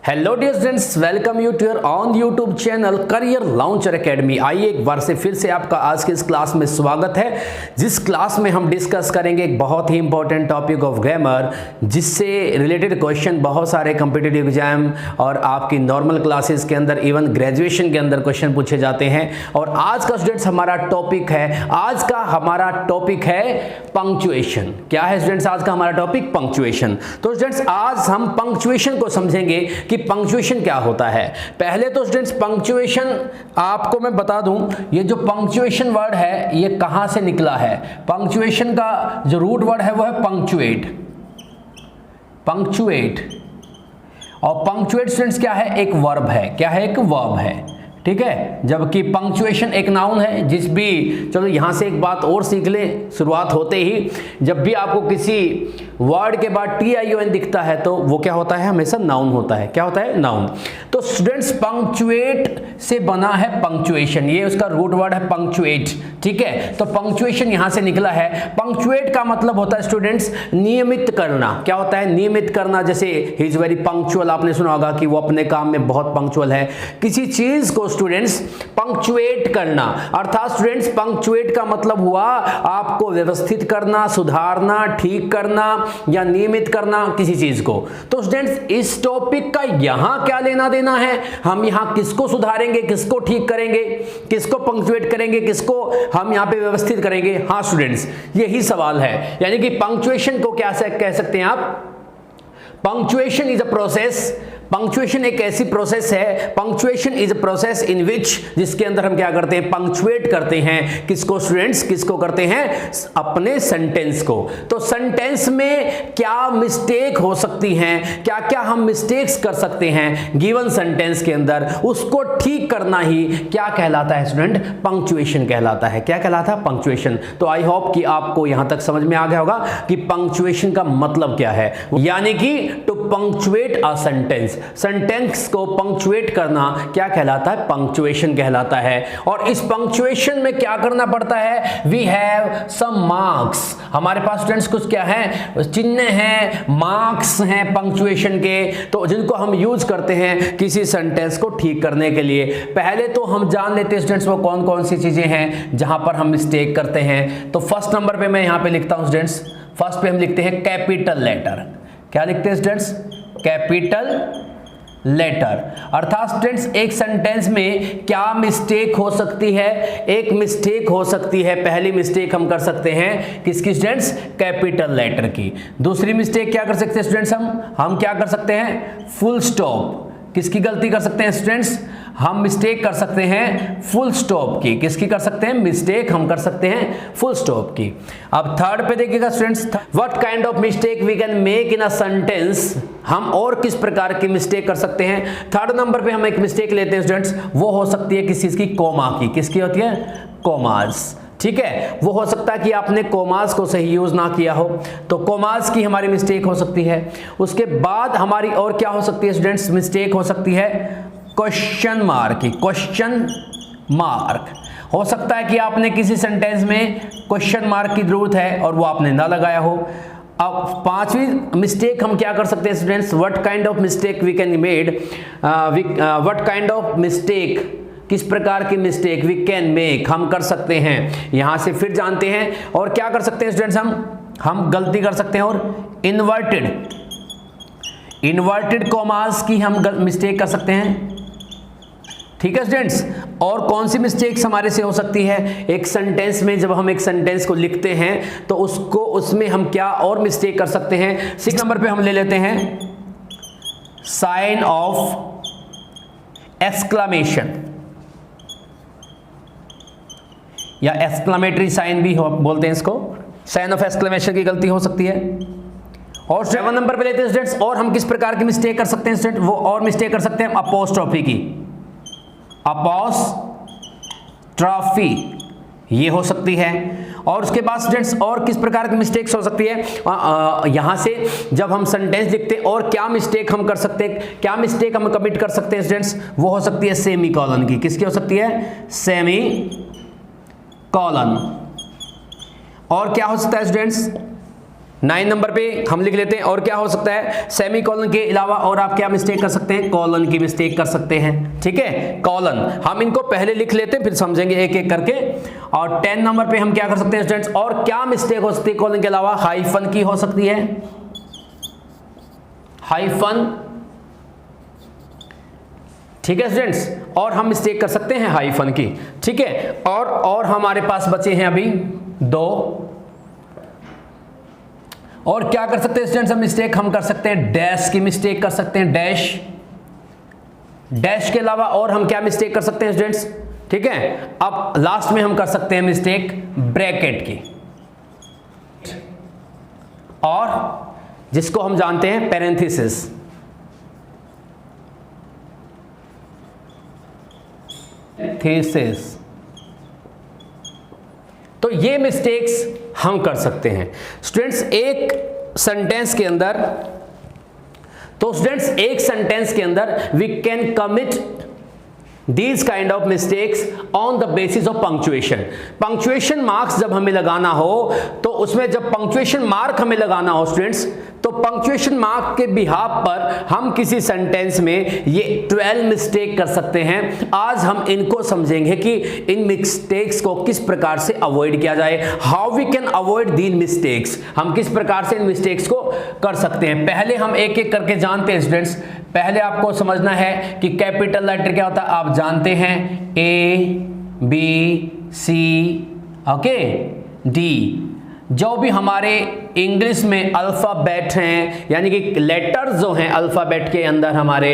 Hello dear students, welcome you to your on YouTube channel career launcher academy. आइए एक बार से फिर से आपका आज के इस क्लास में स्वागत है, जिस क्लास में हम डिस्कस करेंगे एक बहुत ही इंपॉर्टेंट टॉपिक ऑफ ग्रामर, जिससे रिलेटेड क्वेश्चन बहुत सारे कॉम्पिटिटिव एग्जाम और आपकी नॉर्मल क्लासेस के अंदर, इवन ग्रेजुएशन के अंदर क्वेश्चन पूछे जाते हैं। और आज का स्टूडेंट्स हमारा टॉपिक है पंक्चुएशन। क्या है स्टूडेंट्स आज का हमारा टॉपिक? पंक्चुएशन। तो स्टूडेंट्स आज हम पंक्चुएशन को समझेंगे कि पंक्चुएशन क्या होता है। पहले तो स्टूडेंट्स पंक्चुएशन आपको मैं बता दूं, ये जो पंक्चुएशन वर्ड है ये कहां से निकला है। पंक्चुएशन का जो रूट वर्ड है वो है पंक्चुएट। और पंक्चुएट स्टूडेंट्स क्या है? एक वर्ब है। क्या है? एक वर्ब है, ठीक है। जबकि पंक्चुएशन एक नाउन है। जिस भी, चलो यहां से एक बात और सीख ले शुरुआत होते ही, जब भी आपको किसी वर्ड के बाद TION दिखता है तो वो क्या होता है? हमेशा नाउन होता है। क्या होता है? नाउन। तो स्टूडेंट्स पंक्चुएट से बना है पंक्चुएशन, ये उसका रूट वर्ड है पंक्चुएट, ठीक है। तो पंक्चुएशन यहां से निकला है। पंक्चुएट का मतलब होता है स्टूडेंट्स नियमित करना। क्या होता है? नियमित करना। जैसे ही इज वेरी पंक्चुअल, आपने सुना होगा कि वो अपने काम में बहुत पंक्चुअल है। किसी चीज को स्टूडेंट्स पंक्चुएट करना, अर्थात स्टूडेंट्स पंक्चुएट का मतलब हुआ आपको व्यवस्थित करना, सुधारना, ठीक करना या नियमित करना किसी चीज को। तो स्टूडेंट्स इस टॉपिक का यहां क्या लेना देना है? हम यहां किसको सुधारेंगे, किसको ठीक करेंगे, किसको पंक्चुएट करेंगे, किसको हम यहां पे व्यवस्थित करेंगे? हाँ स्टूडेंट्स, यही सवाल है। यानी कि पंक्चुएशन को क्या कह सकते हैं आप? Punctuation is a process. Punctuation एक ऐसी प्रोसेस है, punctuation is a process in which, जिसके अंदर हम क्या करते हैं? पंक्चुएट करते हैं। किसको स्टूडेंट्स? किसको करते हैं? अपने सेंटेंस को। तो सेंटेंस में क्या मिस्टेक हो सकती हैं, क्या क्या हम मिस्टेक्स कर सकते हैं गिवन सेंटेंस के अंदर, उसको ठीक करना ही क्या कहलाता है स्टूडेंट? पंक्चुएशन कहलाता है। क्या कहलाता है? पंक्चुएशन। तो आई होप कि आपको यहां तक समझ में आ गया होगा कि पंक्चुएशन का मतलब क्या है। यानी कि to punctuate a sentence, sentence को पंक्चुएट करना क्या कहलाता है? पंक्चुएशन कहलाता है। और इस पंक्चुएशन में क्या करना पड़ता है? We have some marks. हमारे पास स्टूडेंट्स कुछ क्या है? चिन्ह हैं, मार्क्स हैं पंक्चुएशन के, तो जिनको हम यूज करते हैं किसी सेंटेंस को ठीक करने के लिए। पहले तो हम जान लेते हैं स्टूडेंट्स वो कौन कौन सी चीजें हैं जहां पर हम मिस्टेक करते हैं। तो फर्स्ट नंबर पे मैं यहां पे लिखता हूं स्टूडेंट्स, फर्स्ट पे हम लिखते हैं कैपिटल लेटर। क्या लिखते हैं स्टूडेंट्स? Capital letter. अर्थात स्टूडेंट्स एक सेंटेंस में क्या मिस्टेक हो सकती है? एक मिस्टेक हो सकती है, पहली मिस्टेक हम कर सकते हैं किसकी स्टूडेंट्स? कैपिटल लेटर की। दूसरी मिस्टेक क्या कर सकते हैं स्टूडेंट्स? हम क्या कर सकते हैं? Full stop. किसकी गलती कर सकते हैं स्टूडेंट्स? हम मिस्टेक कर सकते हैं फुल स्टॉप की। किसकी कर सकते हैं? मिस्टेक हम कर सकते हैं फुल स्टॉप की। अब थर्ड पे देखिएगा students, what kind of mistake we can make in a sentence. हम और किस प्रकार की मिस्टेक कर सकते हैं? थर्ड नंबर पे हम एक मिस्टेक लेते हैं स्टूडेंट्स, वो हो सकती है किसी चीज की? कोमा की। किसकी होती है? कोमास, ठीक है। वो हो सकता है कि आपने कोमास को सही यूज ना किया हो, तो कोमास की हमारी मिस्टेक हो सकती है। उसके बाद हमारी और क्या हो सकती है स्टूडेंट्स? मिस्टेक हो सकती है क्वेश्चन मार्क की। क्वेश्चन मार्क हो सकता है कि आपने किसी सेंटेंस में क्वेश्चन मार्क की जरूरत है और वो आपने ना लगाया हो। अब पांचवी मिस्टेक हम क्या कर सकते हैं students? What kind of mistake we can made, what kind of mistake, किस प्रकार की मिस्टेक वी कैन मेक हम कर सकते हैं। यहां से फिर जानते हैं और क्या कर सकते हैं स्टूडेंट्स? हम गलती कर सकते हैं और इन्वर्टेड कॉमास की हम मिस्टेक कर सकते हैं, ठीक है स्टूडेंट्स। और कौन सी मिस्टेक्स हमारे से हो सकती है? एक सेंटेंस में जब हम एक सेंटेंस को लिखते हैं तो उसमें हम क्या और मिस्टेक कर सकते हैं? 6 नंबर पे हम ले लेते हैं साइन ऑफ एक्सक्लेमेशन या एक्सक्लेमेटरी साइन भी बोलते हैं इसको। साइन ऑफ एक्सक्लेमेशन की गलती हो सकती है। और 7 नंबर पे लेते हैं स्टूडेंट्स, और हम किस प्रकार की मिस्टेक कर सकते हैं स्टूडेंट? वो और मिस्टेक कर सकते हैं अपोस्ट्रोफी की। अपोस्ट्रोफी ये हो सकती है। और उसके बाद स्टूडेंट्स और किस प्रकार की मिस्टेक्स हो सकती है? यहां से जब हम सेंटेंस लिखते हैं और क्या मिस्टेक हम कर सकते हैं, क्या मिस्टेक हम कमिट कर सकते हैं स्टूडेंट्स? वो हो सकती है सेमी कॉलन की। किसकी हो सकती है? Semi colon. और क्या हो सकता है स्टूडेंट्स? 9 नंबर पे हम लिख लेते हैं और क्या हो सकता है, सेमी कॉलन के अलावा और आप क्या मिस्टेक कर सकते हैं, कॉलन की मिस्टेक कर सकते हैं। ठीक है, कॉलन हम इनको पहले लिख लेते हैं फिर समझेंगे एक एक करके। और 10 नंबर पे हम क्या कर सकते हैं स्टूडेंट्स, और क्या मिस्टेक हो सकती है कॉलन के अलावा, हाइफन की हो सकती है, हाइफन। ठीक है स्टूडेंट्स, और हम मिस्टेक कर सकते हैं हाइफन की। ठीक है, और हमारे पास बचे हैं अभी 2 और क्या कर सकते हैं स्टूडेंट्स हम मिस्टेक, हम कर सकते हैं डैश की मिस्टेक कर सकते हैं, डैश के अलावा और हम क्या मिस्टेक कर सकते हैं स्टूडेंट्स। ठीक है, अब लास्ट में हम कर सकते हैं मिस्टेक ब्रैकेट की, और जिसको हम जानते हैं पैरेंथेसिस। थीसिस, तो ये मिस्टेक्स हम कर सकते हैं स्टूडेंट्स एक सेंटेंस के अंदर। तो स्टूडेंट्स एक सेंटेंस के अंदर we can commit These kind of mistakes on the basis of punctuation. Punctuation marks जब हमें लगाना हो तो उसमें जब punctuation mark हमें लगाना हो स्टूडेंट्स, तो punctuation mark के बिहाफ पर हम किसी सेंटेंस में ये 12 मिस्टेक कर सकते हैं। आज हम इनको समझेंगे कि इन मिस्टेक्स को किस प्रकार से अवॉइड किया जाए, how we can avoid these mistakes, हम किस प्रकार से इन मिस्टेक्स को कर सकते हैं। पहले हम एक एक करके जानते हैं स्टूडेंट्स। पहले आपको समझना है कि कैपिटल लेटर क्या होता है, आप जानते हैं A B C okay D। जो भी हमारे इंग्लिश में अल्फ़ाबेट हैं, यानी कि लेटर्स जो हैं अल्फ़ाबेट के अंदर हमारे,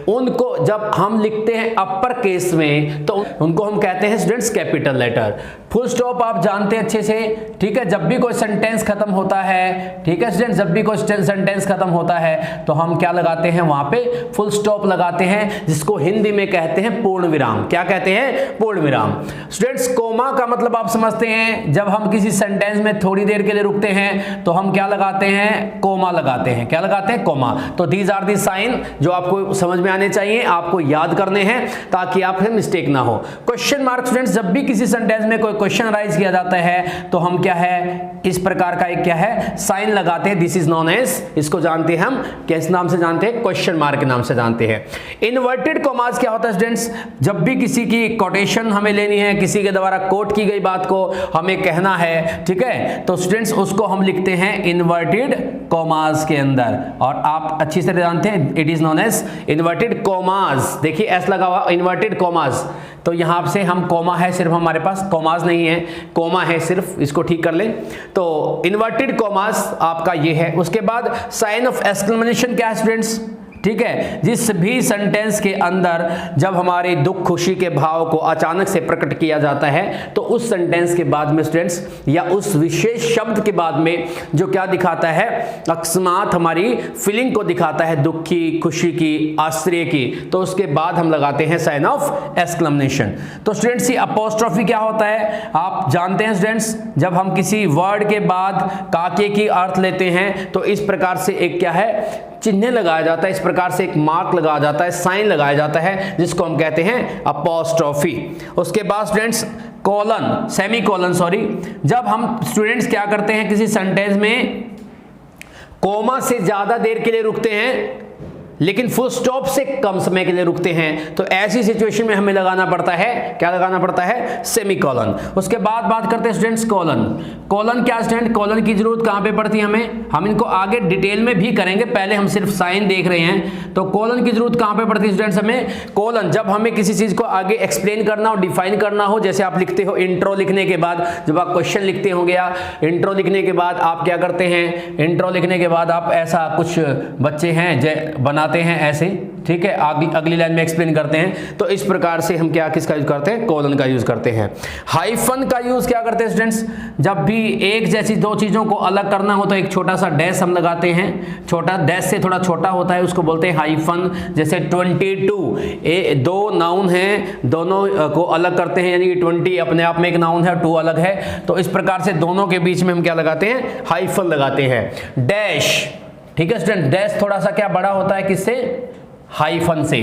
उनको जब हम लिखते हैं अपर केस में तो उनको हम कहते हैं students capital letter. Full stop आप जानते हैं अच्छे से। ठीक है, जब भी कोई सेंटेंस खत्म होता है, ठीक है स्टूडेंट्स, जब भी कोई सेंटेंस खत्म होता है तो हम क्या लगाते हैं, वहां पे फुल स्टॉप लगाते हैं, जिसको हिंदी में कहते हैं पूर्ण विराम। क्या कहते हैं, पूर्ण विराम। स्टूडेंट्स कोमा का मतलब आप समझते हैं, जब हम किसी सेंटेंस में थोड़ी देर के लिए रुकते हैं तो हम क्या लगाते हैं, कोमा लगाते हैं। क्या लगाते हैं, कोमा। तो दीज आर दी साइन जो आपको समझ में आने चाहिए, आपको याद करने हैं ताकि आप मिस्टेक ना हो। क्वेश्चन मार्क स्टूडेंट्स, जब भी किसी सेंटेंस में कोई क्वेश्चन राइज किया जाता है तो हम क्या है, इस प्रकार का एक क्या है साइन लगाते हैं। दिस इज नोन एज, इसको जानते हैं हम किस नाम से जानते हैं, क्वेश्चन मार्क के नाम से जानते हैं। इन्वर्टेड कॉमास क्या होता है स्टूडेंट्स, जब भी किसी की कोटेशन हमें लेनी है, किसी के द्वारा कोट की गई बात को हमें कहना है, ठीक है, तो स्टूडेंट्स उसको हम लिखते हैं इन्वर्टेड कॉमास के अंदर, और आप अच्छी तरह जानते हैं it is known as inverted commas. देखिए एस लगा हुआ, इन्वर्टेड कॉमास, तो यहां से हम कोमा है सिर्फ, हमारे पास कॉमास नहीं है, कोमा है सिर्फ, इसको ठीक कर लें। तो इन्वर्टेड कॉमास आपका ये है। उसके बाद साइन ऑफ एक्सक्लेमेशन क्या है स्टूडेंट्स, ठीक है, जिस भी सेंटेंस के अंदर जब हमारे दुख खुशी के भाव को अचानक से प्रकट किया जाता है तो उस सेंटेंस के बाद में स्टूडेंट्स, या उस विशेष शब्द के बाद में जो क्या दिखाता है, अकस्मात हमारी फीलिंग को दिखाता है, दुख की, खुशी की, आश्चर्य की, तो उसके बाद हम लगाते हैं साइन ऑफ एक्सक्लेमेशन। तो स्टूडेंट्स ये अपोस्ट्रोफी क्या होता है, आप जानते हैं स्टूडेंट्स, जब हम किसी वर्ड के बाद काके की अर्थ लेते हैं तो इस प्रकार से एक क्या है, चिन्ह लगाया जाता है, इस प्रकार से एक मार्क लगाया जाता है, साइन लगाया जाता है, जिसको हम कहते हैं अपोस्ट्रोफी। उसके बाद students colon, semi colon sorry, जब हम स्टूडेंट्स क्या करते हैं, किसी सेंटेंस में कोमा से ज्यादा देर के लिए रुकते हैं लेकिन फुल स्टॉप से कम समय के लिए रुकते हैं, तो ऐसी सिचुएशन में हमें लगाना पड़ता है, क्या लगाना पड़ता है, सेमी कॉलन। उसके बाद बात करते हैं स्टूडेंट्स कॉलन। कॉलन क्या स्टूडेंट, कॉलन की जरूरत कहां पे पड़ती है हमें, हम इनको आगे डिटेल में भी करेंगे, पहले हम सिर्फ साइन देख रहे हैं। तो कॉलन की जरूरत कहां पे पड़ती है स्टूडेंट्स हमें, कॉलन जब हमें किसी चीज को आगे एक्सप्लेन करना हो, डिफाइन करना हो, जैसे आप लिखते हो इंट्रो लिखने के बाद, जब आप क्वेश्चन लिखते होंगे या इंट्रो लिखने के बाद आप क्या करते हैं, इंट्रो लिखने के बाद आप ऐसा, कुछ बच्चे हैं बनाते हैं ऐसे, ठीक है, अगली लाइन में एक्सप्लेन करते हैं, तो इस प्रकार से हम क्या किसका यूज करते हैं, कॉलन का यूज करते हैं। हाइफन का यूज क्या करते हैं स्टूडेंट्स, जब भी एक जैसी दो चीजों को अलग करना हो तो एक छोटा सा डैश हम लगाते हैं, छोटा डैश से थोड़ा छोटा होता है, उसको बोलते हैं हाइफन। जैसे 22 दो नाउन हैं, दोनों को अलग करते हैं, यानी कि 20 अपने आप में एक नाउन है, 2 अलग है, तो इस प्रकार से दोनों के बीच में हम क्या लगाते हैं, हाइफन लगाते हैं। डैश, ठीक है स्टूडेंट, डैश थोड़ा सा क्या बड़ा होता है, किससे, हाइफन से।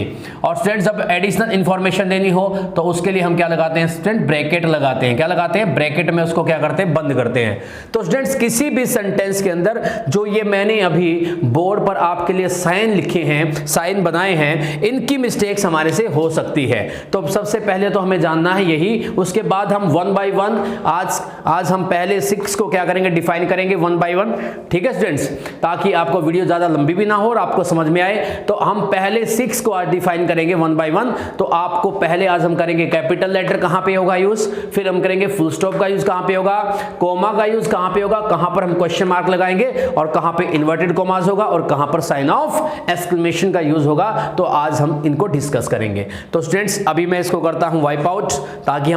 और स्टूडेंट्स जब एडिशनल इंफॉर्मेशन देनी हो तो उसके लिए हम क्या लगाते हैं स्टूडेंट, ब्रैकेट लगाते हैं। क्या लगाते हैं, ब्रैकेट में उसको क्या करते हैं, बंद करते हैं। तो स्टूडेंट्स किसी भी सेंटेंस के अंदर जो ये मैंने अभी बोर्ड पर आपके लिए साइन लिखे हैं, साइन बनाए हैं, इनकी मिस्टेक्स हमारे से हो सकती है। तो सबसे पहले तो हमें जानना है यही, उसके बाद हम वन बाय वन आज हम पहले 6 को क्या करेंगे, डिफाइन करेंगे वन बाय वन। ठीक है स्टूडेंट्स, ताकि आपको वीडियो ज्यादा लंबी भी ना हो और आपको समझ में आए। तो हम पहले 6 को आज डिफाइन करेंगे वन बाय वन। तो आपको पहले आज हम करेंगे कैपिटल लेटर कहां पे होगा यूज, फिर हम करेंगे फुल स्टॉप का यूज कहां पे होगा, कोमा का यूज कहां पे होगा, कहां पर हम क्वेश्चन मार्क लगाएंगे और कहां पे इन्वर्टेड कोमास होगा और कहां पर साइन ऑफ एक्सक्लेमेशन का यूज होगा। तो आज हम इनको डिस्कस करेंगे। तो स्टूडेंट्स अभी मैं इसको करता हूं वाइप आउट ताकि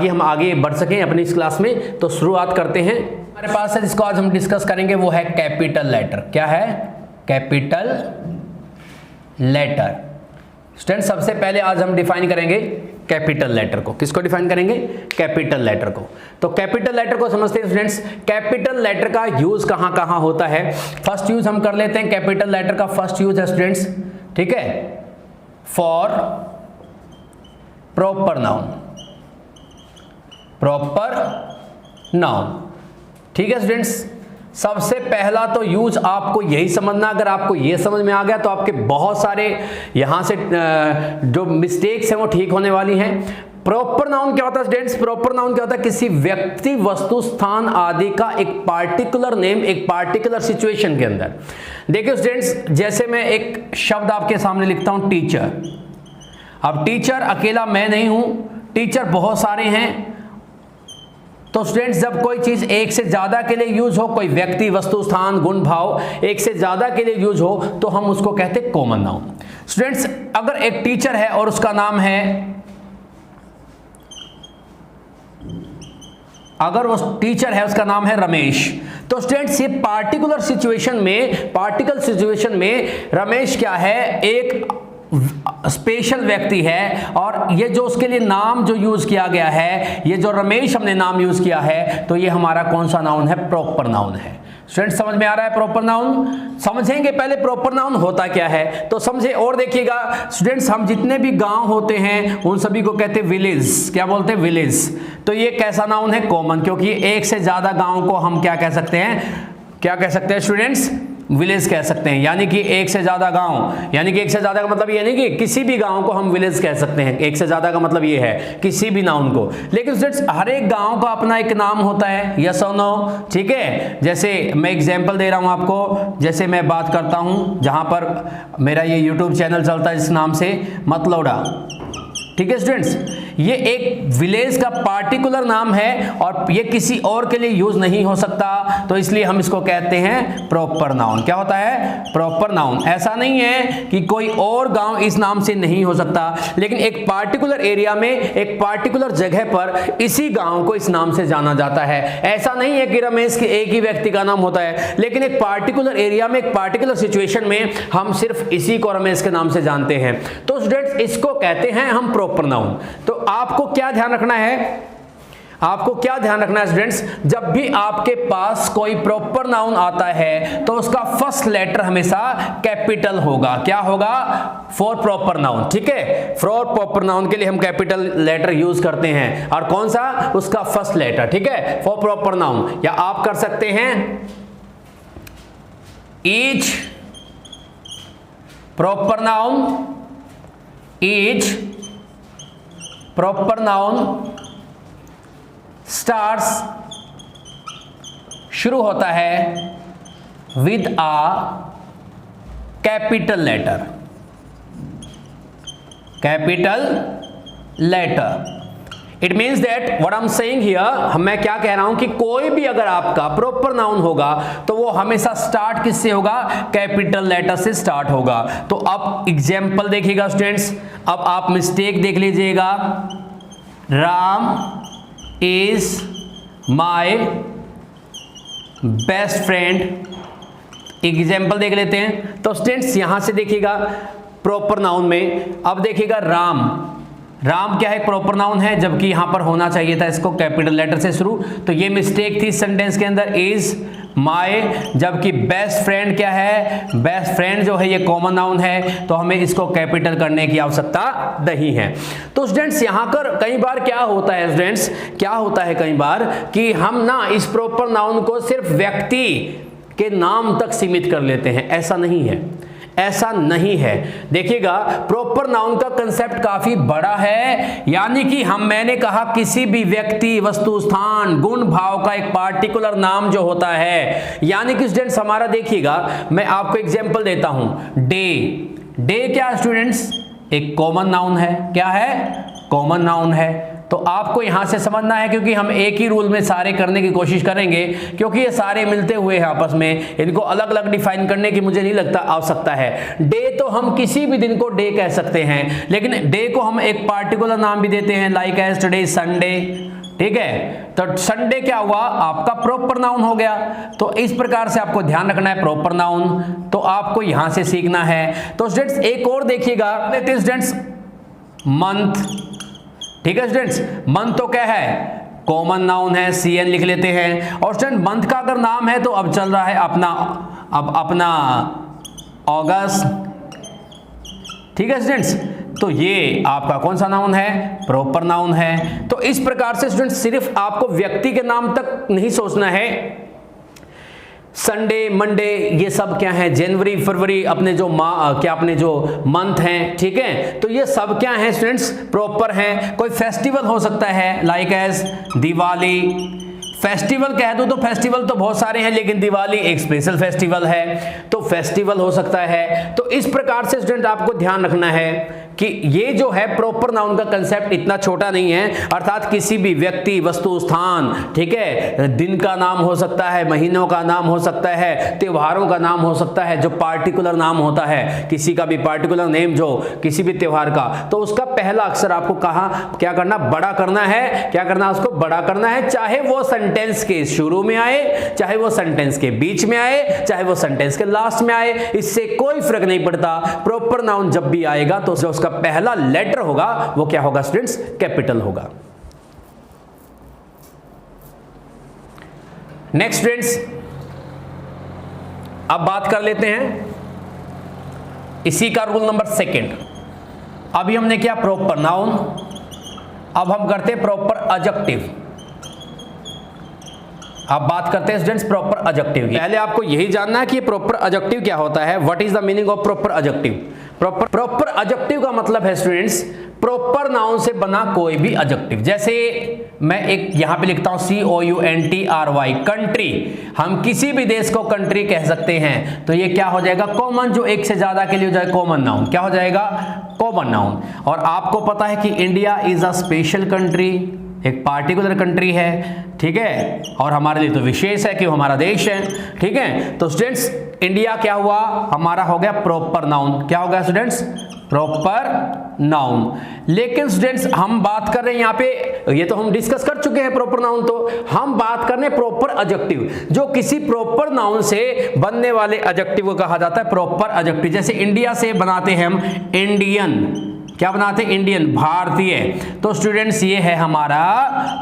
हम आगे बढ़ सकें अपनी इस क्लास में। तो शुरुआत करते हैं। हमारे पास है जिसको आज हम डिस्कस करेंगे वो है कैपिटल लेटर। क्या है, कैपिटल लेटर। स्टूडेंट सबसे पहले आज हम डिफाइन करेंगे कैपिटल लेटर को। किसको डिफाइन करेंगे, कैपिटल लेटर को। तो कैपिटल लेटर को समझते हैं स्टूडेंट्स, कैपिटल लेटर का यूज कहां कहां होता है। फर्स्ट यूज हम कर लेते हैं, कैपिटल लेटर का फर्स्ट यूज है स्टूडेंट्स, ठीक है, for proper noun. Proper noun, ठीक है स्टूडेंट्स। सबसे पहला तो यूज आपको यही समझना, अगर आपको ये समझ में आ गया तो आपके बहुत सारे यहां से जो मिस्टेक्स हैं वो ठीक होने वाली हैं। प्रॉपर नाउन क्या होता है स्टूडेंट्स, प्रॉपर नाउन क्या होता है, किसी व्यक्ति, वस्तु, स्थान आदि का एक पार्टिकुलर नेम एक पार्टिकुलर सिचुएशन के अंदर। देखिए स्टूडेंट्स, जैसे मैं एक शब्द आपके सामने लिखता हूं टीचर। अब टीचर अकेला मैं नहीं हूं, टीचर बहुत सारे हैं। तो स्टूडेंट्स जब कोई चीज एक से ज्यादा के लिए यूज हो, कोई व्यक्ति, वस्तु, स्थान, गुण, भाव एक से ज्यादा के लिए यूज हो तो हम उसको कहते हैं कॉमन नाउन। स्टूडेंट्स अगर एक टीचर है और उसका नाम है, अगर वो टीचर है उसका नाम है रमेश, तो स्टूडेंट्स ये पार्टिकुलर सिचुएशन में रमेश क्या है, एक स्पेशल व्यक्ति है। और ये जो उसके लिए नाम जो यूज किया गया है, ये जो रमेश हमने नाम यूज किया है, तो ये हमारा कौन सा नाउन है, प्रॉपर नाउन है। स्टूडेंट्स समझ में आ रहा है प्रॉपर नाउन, समझेंगे पहले प्रॉपर नाउन होता क्या है तो समझे। और देखिएगा स्टूडेंट्स, हम जितने भी गांव होते हैं उन सभी को कहते हैं विलेज। क्या बोलते हैं, विलेज। तो ये कैसा नाउन है, कॉमन, क्योंकि एक से ज्यादा गांव को हम क्या कह सकते हैं, क्या कह सकते हैं स्टूडेंट्स, विलेज कह सकते हैं। यानी कि एक से ज्यादा गांव, यानी कि एक से ज्यादा का मतलब ये नहीं कि किसी भी गांव को हम विलेज कह सकते हैं, एक से ज्यादा का मतलब ये है किसी भी नाउन को। लेकिन स्टूडेंट्स हर एक गांव का अपना एक नाम होता है, यस और नो, ठीक है। जैसे मैं एग्जांपल दे रहा हूं आपको, जैसे मैं बात करता हूं जहां पर मेरा ये यूट्यूब चैनल चलता है इस नाम से, मतलौडा, ठीक है स्टूडेंट्स। ये एक विलेज का पार्टिकुलर नाम है और ये किसी और के लिए यूज नहीं हो सकता, तो इसलिए हम इसको कहते हैं प्रॉपर नाउन। क्या होता है, प्रॉपर नाउन। ऐसा नहीं है कि कोई और गांव इस नाम से नहीं हो सकता, लेकिन एक पार्टिकुलर एरिया में, एक पार्टिकुलर जगह पर इसी गांव को इस नाम से जाना जाता है। ऐसा नहीं है कि रमेश के एक ही व्यक्ति का नाम होता है, लेकिन एक पार्टिकुलर एरिया में, एक पार्टिकुलर सिचुएशन में हम सिर्फ इसी को रमेश के नाम से जानते हैं। तो स्टूडेंट्स इसको कहते हैं हम प्रॉपर नाउन। तो आपको क्या ध्यान रखना है, आपको क्या ध्यान रखना है स्टूडेंट्स, जब भी आपके पास कोई प्रॉपर नाउन आता है तो उसका फर्स्ट लेटर हमेशा कैपिटल होगा। क्या होगा, फॉर प्रॉपर नाउन, ठीक है। फॉर प्रॉपर नाउन के लिए हम कैपिटल लेटर यूज करते हैं, और कौन सा, उसका फर्स्ट लेटर, ठीक है, फॉर प्रॉपर नाउन। या आप कर सकते हैं each proper noun, each proper noun starts, शुरू होता है with a capital letter, capital letter. It means that what I am saying here, मैं क्या कह रहा हूं कि कोई भी अगर आपका प्रॉपर नाउन होगा तो वो हमेशा स्टार्ट किससे होगा, कैपिटल लेटर से स्टार्ट होगा। तो अब एग्जांपल देखिएगा स्टूडेंट्स, अब आप मिस्टेक देख लीजिएगा, Ram is my best friend, example देख लेते हैं। तो स्टूडेंट्स यहां से देखिएगा प्रॉपर नाउन में, अब देखिएगा राम, राम क्या है, प्रॉपर नाउन है, जबकि यहां पर होना चाहिए था इसको कैपिटल लेटर से शुरू। तो ये मिस्टेक थी सेंटेंस के अंदर, इज माय, जबकि बेस्ट फ्रेंड क्या है, बेस्ट फ्रेंड जो है ये कॉमन नाउन है, तो हमें इसको कैपिटल करने की आवश्यकता नहीं है। तो स्टूडेंट्स यहाँ पर कई बार क्या होता है स्टूडेंट्स, क्या होता है कई बार कि हम ना इस प्रॉपर नाउन को सिर्फ व्यक्ति के नाम तक सीमित कर लेते हैं। ऐसा नहीं है, ऐसा नहीं है। देखिएगा प्रॉपर नाउन का कंसेप्ट काफी बड़ा है, यानी कि मैंने कहा किसी भी व्यक्ति, वस्तु, स्थान, गुण, भाव का एक पार्टिकुलर नाम जो होता है, यानी कि स्टूडेंट्स हमारा देखिएगा, मैं आपको एग्जांपल देता हूं। डे, डे क्या स्टूडेंट्स, एक कॉमन नाउन है। क्या है, कॉमन नाउन है। तो आपको यहां से समझना है, क्योंकि हम एक ही रूल में सारे करने की कोशिश करेंगे, क्योंकि ये सारे मिलते हुए हैं आपस में, इनको अलग अलग डिफाइन करने की मुझे नहीं लगता आवश्यकता है। डे तो हम किसी भी दिन को डे कह सकते हैं, लेकिन डे को हम एक पार्टिकुलर नाम भी देते हैं, लाइक एज टुडे संडे। ठीक है, तो संडे क्या हुआ, आपका प्रॉपर नाउन हो गया। तो इस प्रकार से आपको ध्यान रखना है प्रॉपर नाउन, तो आपको यहां से सीखना है। तो स्टूडेंट्स एक और देखिएगा, स्टूडेंट्स मंथ। ठीक है स्टूडेंट्स, मंथ तो क्या है, कॉमन नाउन है, CN लिख लेते हैं। और स्टूडेंट मंथ का अगर नाम है तो अब चल रहा है अपना अगस्त। ठीक है स्टूडेंट्स, तो ये आपका कौन सा नाउन है, प्रॉपर नाउन है। तो इस प्रकार से स्टूडेंट्स सिर्फ आपको व्यक्ति के नाम तक नहीं सोचना है। संडे, मंडे, ये सब क्या है, जनवरी, फरवरी, अपने जो अपने जो मंथ हैं, ठीक है, तो ये सब क्या है स्टूडेंट्स, प्रॉपर हैं। कोई फेस्टिवल हो सकता है, लाइक एज दिवाली। फेस्टिवल कह दूं तो फेस्टिवल तो बहुत सारे हैं, लेकिन दिवाली एक स्पेशल फेस्टिवल है, तो फेस्टिवल हो सकता है। तो इस प्रकार से स्टूडेंट आपको ध्यान रखना है कि ये जो है प्रॉपर नाउन का कंसेप्ट इतना छोटा नहीं है, अर्थात किसी भी व्यक्ति, वस्तु, स्थान, ठीक है, दिन का नाम हो सकता है, महीनों का नाम हो सकता है, त्योहारों का नाम हो सकता है, जो पार्टिकुलर नाम होता है, किसी का भी पार्टिकुलर नेम जो किसी भी त्योहार का, तो उसका पहला अक्षर आपको कहाँ क्या करना, बड़ा करना है। क्या करना, उसको बड़ा करना है, चाहे वो सेंटेंस के शुरू में आए, चाहे वो सेंटेंस के बीच में आए, चाहे वो सेंटेंस के लास्ट में आए, इससे कोई फर्क नहीं पड़ता। प्रॉपर नाउन जब भी आएगा तो जो उसका पहला लेटर होगा वो क्या होगा स्टूडेंट्स, कैपिटल होगा। नेक्स्ट स्टूडेंट्स, अब बात कर लेते हैं इसी का रूल नंबर सेकंड। अभी हमने किया प्रॉपर नाउन, अब हम करते हैं प्रॉपर एडजेक्टिव। अब बात करते हैं स्टूडेंट्स प्रॉपर एडजेक्टिव की। पहले आपको यही जानना है कि प्रॉपर एडजेक्टिव क्या होता है, what is the meaning of proper adjective. Proper adjective का मतलब है स्टूडेंट्स प्रॉपर नाउन से बना कोई भी एडजेक्टिव। जैसे मैं एक यहां पे लिखता हूं COUNTRY, कंट्री, हम किसी भी देश को कंट्री कह सकते हैं, तो ये क्या हो जाएगा, कॉमन, जो एक से ज्यादा के लिए हो जाए कॉमन नाउन। क्या हो जाएगा, कॉमन नाउन। और आपको पता है कि India is a special country, एक पार्टिकुलर कंट्री है, ठीक है, और हमारे लिए तो विशेष है कि वो हमारा देश है। ठीक है, तो स्टूडेंट्स इंडिया क्या हुआ, हमारा हो गया प्रॉपर नाउन। क्या हो गया स्टूडेंट्स, प्रॉपर नाउन। लेकिन स्टूडेंट्स हम बात कर रहे हैं यहाँ पे, ये तो हम डिस्कस कर चुके हैं प्रॉपर नाउन, तो हम बात कर रहे हैं प्रॉपर एडजेक्टिव, जो किसी प्रॉपर नाउन से बनने वाले एडजेक्टिव को कहा जाता है प्रॉपर एडजेक्टिव। जैसे इंडिया से बनाते हैं हम इंडियन, क्या बनाते हैं, इंडियन, भारतीय। तो स्टूडेंट्स ये है हमारा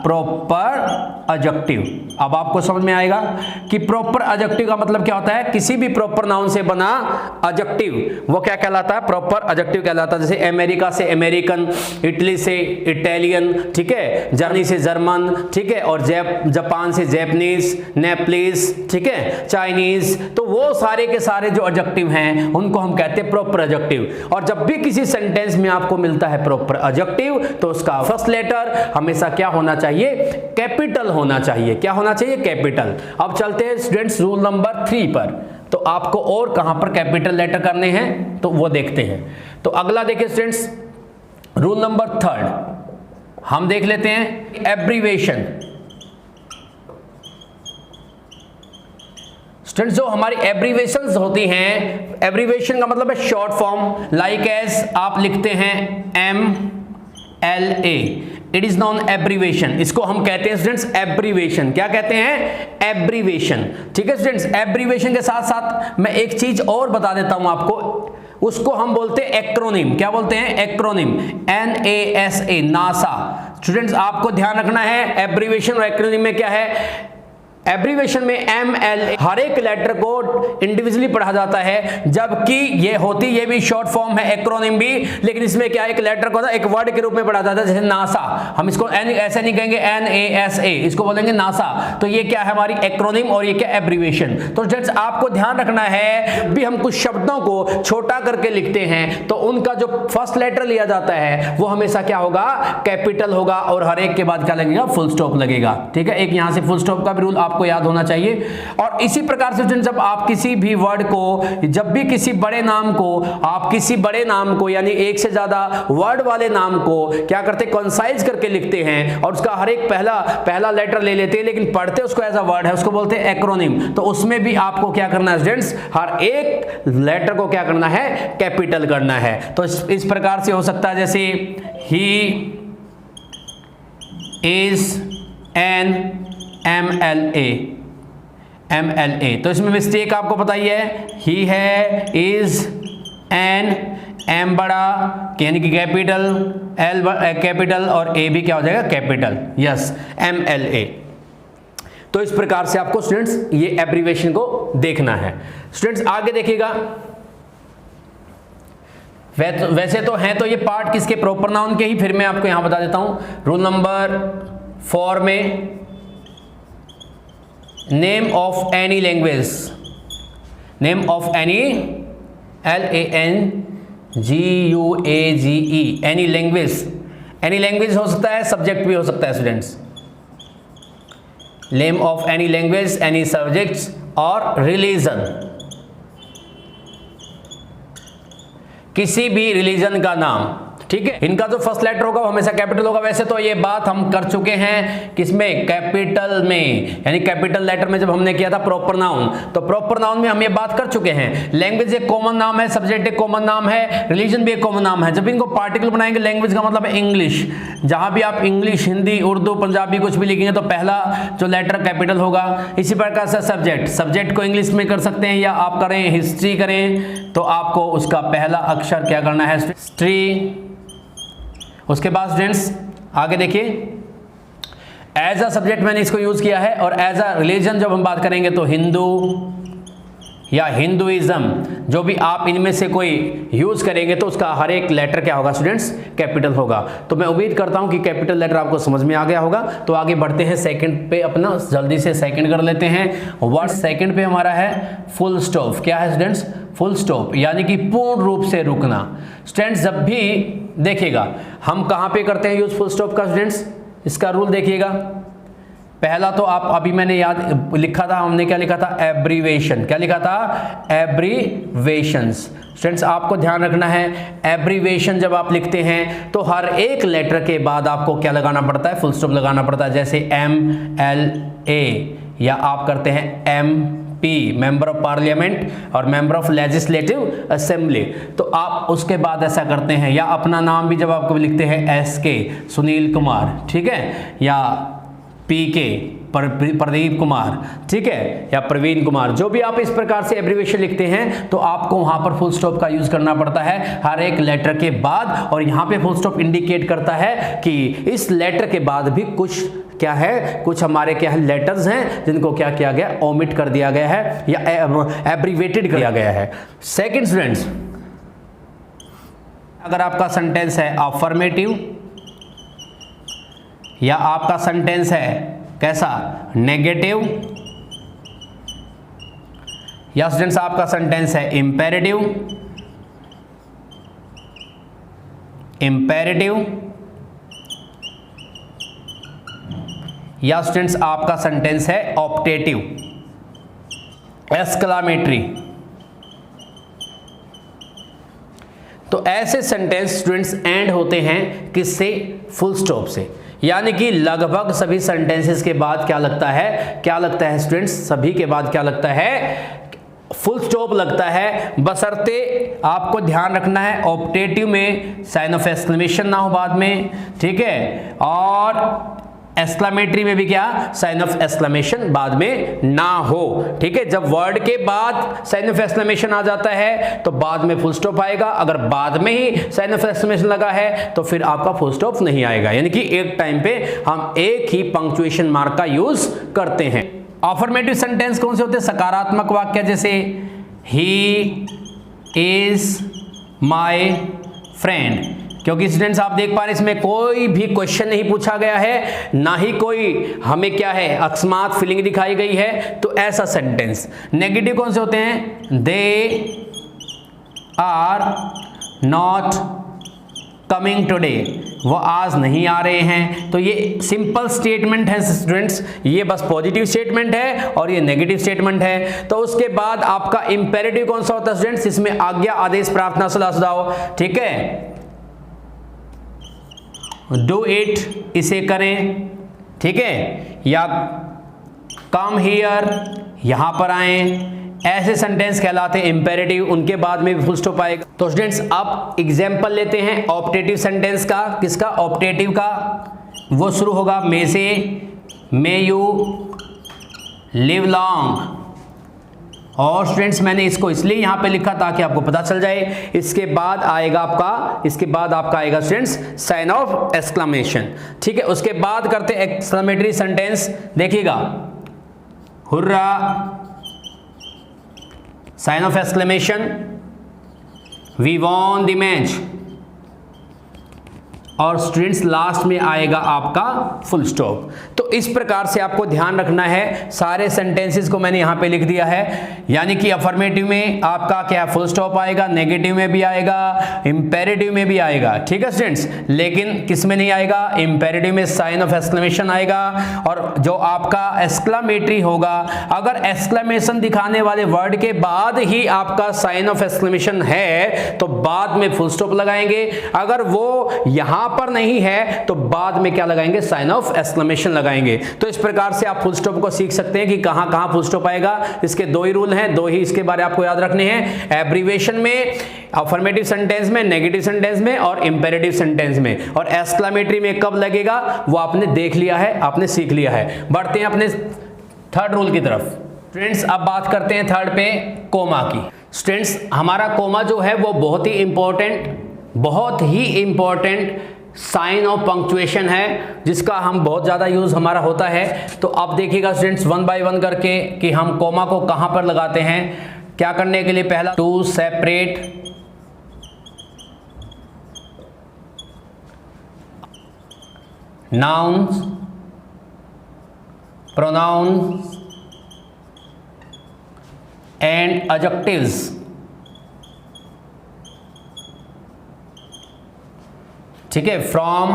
प्रॉपर एडजेक्टिव। अब आपको समझ में आएगा कि प्रॉपर एडजेक्टिव का मतलब क्या होता है, किसी भी प्रॉपर नाउन से बना एडजेक्टिव वो क्या कहलाता है, प्रॉपर एडजेक्टिव कहलाता है। जैसे अमेरिका से अमेरिकन, इटली से इटालियन, ठीक है, जर्मनी से जर्मन, ठीक है, और जापान से जैपनीज, नेपलीज, ठीक है, चाइनीज, तो वो सारे के सारे जो एडजेक्टिव हैं उनको हम कहते हैं प्रॉपर एडजेक्टिव। और जब भी किसी सेंटेंस में आपको मिलता है प्रॉपर एडजेक्टिव, तो उसका फर्स्ट लेटर हमेशा क्या होना चाहिए, कैपिटल होना चाहिए। क्या होना चाहिए, कैपिटल। अब चलते हैं स्टूडेंट्स रूल नंबर 3 पर। तो आपको और कहां पर कैपिटल लेटर करने हैं तो वो देखते हैं। तो अगला देखिए स्टूडेंट्स, रूल नंबर 3 हम देख लेते हैं, एब्रीवेशन। स्टूडेंट्स जो हमारी एब्रीवेशंस होती हैं, एब्रीवेशन का मतलब है शॉर्ट फॉर्म, लाइक एज आप लिखते हैं MLA, it is non abbreviation. इसको हम कहते हैं स्टूडेंट्स एब्रीवेशन। क्या कहते हैं, एब्रीवेशन। ठीक है स्टूडेंट्स, एब्रीवेशन के साथ साथ मैं एक चीज और बता देता हूं आपको, उसको हम बोलते हैं एक्रोनिम। क्या बोलते हैं, एक्रोनिम, NASA। स्टूडेंट्स आपको ध्यान रखना है एब्रीवेशन और एक्रोनिम में क्या है, एब्रीवेशन में ML हर एक लेटर को इंडिविजुअली पढ़ा जाता है, जबकि ये भी शॉर्ट फॉर्म है, एक्रोनिम भी, लेकिन इसमें क्या एक लेटर को एक वर्ड के रूप में पढ़ा जाता है, जैसे नासा, हम इसको ऐसे नहीं कहेंगे NASA, इसको बोलेंगे नासा। तो ये क्या है हमारी एक्रोनिम और ये क्या एब्रीवेशन। तो जज आपको ध्यान रखना है भी हम कुछ शब्दों को छोटा करके लिखते हैं तो उनका जो फर्स्ट लेटर लिया जाता है वो हमेशा क्या होगा, कैपिटल होगा, और हर एक के बाद क्या लगेगा, फुल स्टॉप लगेगा। ठीक है, एक यहां से फुल स्टॉप का भी रूल आपको याद होना चाहिए। और इसी प्रकार से जब आप किसी भी वर्ड को, जब भी किसी बड़े नाम को, आप किसी बड़े नाम को यानी एक से ज्यादा वर्ड वाले नाम को क्या करते, कंसाइज करके लिखते हैं और उसका हर एक पहला लेटर ले लेते हैं, लेकिन पढ़ते उसको एज अ वर्ड है, उसको बोलते हैं एक्रोनिम। तो उसमें भी आपको क्या करना है स्टूडेंट्स, हर एक लेटर को क्या करना है, कैपिटल करना है। तो इस प्रकार से हो सकता है, जैसे ही इज एन MLA, तो इसमें मिस्टेक आपको पता ही है, ही है, इज, एन, एम बड़ा यानी कि कैपिटल, एल कैपिटल और ए भी क्या हो जाएगा, कैपिटल। Yes, MLA। तो इस प्रकार से आपको स्टूडेंट्स ये एब्रीवेशन को देखना है। स्टूडेंट्स आगे देखिएगा, वैसे तो हैं तो ये पार्ट किसके, प्रॉपर नाउन के ही, फिर मैं आपको यहां बता देता हूं। रूल नंबर 4 में name of any language, name of any, LANGUAGE, any language. Any language हो सकता है, सब्जेक्ट भी हो सकता है students. Name of any language, any subjects और रिलीजन, किसी भी रिलीजन का नाम। ठीक है, इनका जो फर्स्ट लेटर होगा वो हमेशा कैपिटल होगा। वैसे तो ये बात हम कर चुके हैं किसमें, कैपिटल में, यानी कैपिटल लेटर में जब हमने किया था प्रॉपर नाउन, तो प्रॉपर नाउन में हम ये बात कर चुके हैं। लैंग्वेज एक कॉमन नाम है, सब्जेक्ट एक कॉमन नाम है, रिलीजन भी एक कॉमन नाम है। जब इनको पार्टिकल बनाएंगे, लैंग्वेज का मतलब है इंग्लिश, जहां भी आप इंग्लिश, हिंदी, उर्दू, पंजाबी कुछ भी लिखेंगे तो पहला जो लेटर कैपिटल होगा। इसी प्रकार से सब्जेक्ट को इंग्लिश में कर सकते हैं, या आप करें हिस्ट्री करें तो आपको उसका पहला अक्षर क्या करना है, हिस्ट्री। उसके बाद स्टूडेंट्स आगे देखिए, एज अ सब्जेक्ट मैंने इसको यूज किया है, और एज अ रिलीजन जब हम बात करेंगे तो हिंदू या हिंदुइज्म, जो भी आप इनमें से कोई यूज करेंगे तो उसका हर एक लेटर क्या होगा स्टूडेंट्स, कैपिटल होगा। तो मैं उम्मीद करता हूं कि कैपिटल लेटर आपको समझ में आ गया होगा। तो आगे बढ़ते हैं सेकंड पे, अपना जल्दी से सेकंड कर लेते हैं। वर्ड सेकंड पे हमारा है फुल स्टॉप। क्या है स्टूडेंट्स, फुल स्टॉप, यानी कि पूर्ण रूप से रुकना। स्टूडेंट्स जब भी देखिएगा हम कहां पे करते हैं यूज फुल स्टॉप का, स्टूडेंट्स इसका रूल देखिएगा। पहला तो आप अभी मैंने याद लिखा था, हमने क्या लिखा था, एब्रीवेशन। क्या लिखा था, एब्रीवेशंस। स्टूडेंट्स आपको ध्यान रखना है, एब्रीवेशन जब आप लिखते हैं तो हर एक लेटर के बाद आपको क्या लगाना पड़ता है, फुल स्टॉप लगाना पड़ता है। जैसे MLA, या आप करते हैं MP, मेंबर ऑफ पार्लियामेंट और मेंबर ऑफ लेजिस्लेटिव असेंबली, तो आप उसके बाद ऐसा करते हैं। या अपना नाम भी जब आपको लिखते हैं SK, सुनील कुमार, ठीक है, या PK, प्रदीप कुमार, ठीक है, या प्रवीण कुमार, जो भी आप इस प्रकार से एब्रीवेशन लिखते हैं तो आपको वहां पर फुल स्टॉप का यूज करना पड़ता है हर एक लेटर के बाद। और यहां पे फुल स्टॉप इंडिकेट करता है कि इस लेटर के बाद भी कुछ क्या है, कुछ हमारे क्या है लेटर्स हैं जिनको क्या किया गया, ओमिट कर दिया गया है या एब्रीवेटेड किया गया है। सेकंड स्टूडेंट्स, अगर आपका सेंटेंस है अफर्मेटिव या आपका सेंटेंस है कैसा, नेगेटिव, या स्टूडेंट्स आपका सेंटेंस है इंपेरेटिव, या स्टूडेंट्स आपका सेंटेंस है ऑप्टेटिव, एक्सक्लामेटरी, तो ऐसे सेंटेंस स्टूडेंट्स एंड होते हैं किससे, फुल स्टॉप से। यानी कि लगभग सभी सेंटेंसेस के बाद क्या लगता है स्टूडेंट्स, सभी के बाद क्या लगता है, फुल स्टॉप लगता है, बशर्ते आपको ध्यान रखना है ऑप्टेटिव में साइन ऑफ एक्सक्लेमेशन ना हो बाद में, ठीक है, और एक्सक्लेमेटरी में भी क्या, साइन ऑफ एक्सक्लेमेशन बाद में ना हो, ठीक है। जब वर्ड के बाद साइन ऑफ एक्सक्लेमेशन आ जाता है तो बाद में फुल स्टॉप आएगा, अगर बाद में ही साइन ऑफ एक्सक्लेमेशन लगा है तो फिर आपका फुल स्टॉप नहीं आएगा। यानी कि एक टाइम पे हम एक ही पंक्चुएशन मार्क का यूज करते हैं। अफर्मेटिव सेंटेंस कौन से होते हैं? सकारात्मक वाक्य, जैसे ही इज माय फ्रेंड। क्योंकि स्टूडेंट्स आप देख पा रहे हैं इसमें कोई भी क्वेश्चन नहीं पूछा गया है, ना ही कोई हमें क्या है अकस्मात फीलिंग दिखाई गई है, तो ऐसा सेंटेंस। नेगेटिव कौन से होते हैं? They are not coming today, वो आज नहीं आ रहे हैं। तो ये सिंपल स्टेटमेंट है स्टूडेंट्स, ये बस पॉजिटिव स्टेटमेंट है और ये नेगेटिव स्टेटमेंट है। तो उसके बाद आपका इंपेरेटिव कौन सा होता है स्टूडेंट्स? इसमें आज्ञा, आदेश, प्रार्थना, सलाह, सुझाव। ठीक है, डू इट, इसे करें। ठीक है, या कम हियर, यहां पर आए, ऐसे सेंटेंस कहलाते हैं इंपेरेटिव। उनके बाद में भी फुल स्टॉप आएगा। तो स्टूडेंट्स अब एग्जांपल लेते हैं ऑप्टेटिव सेंटेंस का। किसका? ऑप्टेटिव का। वो शुरू होगा मे से, मे यू लिव लॉन्ग। और स्टूडेंट्स मैंने इसको इसलिए यहां पे लिखा ताकि आपको पता चल जाए। इसके बाद आएगा आपका स्टूडेंट्स साइन ऑफ एक्सक्लेमेशन। ठीक है, उसके बाद करते हैं एक्सक्लेमेटरी सेंटेंस। देखिएगा, hurrah, sign of exclamation, we won the match, और स्टूडेंट्स लास्ट में आएगा आपका फुल स्टॉप। तो इस प्रकार से आपको ध्यान रखना है। सारे सेंटेंसेस को मैंने यहां पे लिख दिया है, यानी कि अफर्मेटिव में आपका क्या फुल स्टॉप आएगा, नेगेटिव में भी आएगा, इंपेरेटिव में भी आएगा। ठीक है स्टूडेंट्स, लेकिन किस में नहीं आएगा? इंपेरेटिव में साइन ऑफ एक्सक्लेमेशन आएगा। और जो आपका एक्सक्लेमेटरी होगा, अगर एक्सक्लेमेशन दिखाने वाले वर्ड के बाद ही आपका साइन ऑफ एक्सक्लेमेशन है तो बाद में फुल स्टॉप लगाएंगे। अगर वो यहां पर नहीं है तो बाद में क्या लगाएंगे? साइन ऑफ एक्सक्लेमेशन लगाएंगे। तो इस प्रकार से आप फुल स्टॉप को सीख सकते हैं कि कहां कहां फुल स्टॉप आएगा। इसके दो ही रूल हैं, दो ही इसके बारे आपको याद रखने हैं। एब्रीविएशन में, अफर्मेटिव सेंटेंस में, नेगेटिव सेंटेंस में और इंपेरेटिव सेंटेंस में। और एक्सक्लेमेटरी में कब लगेगा वो आपने देख लिया है, आपने सीख लिया है। बढ़ते हैं अपने थर्ड रूल की तरफ। स्टूडेंट्स अब बात करते हैं थर्ड पे, कोमा की। स्टूडेंट्स हमारा कोमा जो है वो बहुत ही इंपॉर्टेंट साइन ऑफ पंक्चुएशन है, जिसका हम बहुत ज़्यादा यूज़ हमारा होता है। तो अब देखिएगा स्टूडेंट्स वन बाय वन करके कि हम कोमा को कहाँ पर लगाते हैं। क्या करने के लिए? पहला, to separate nouns, pronouns and adjectives. ठीक है, फ्रॉम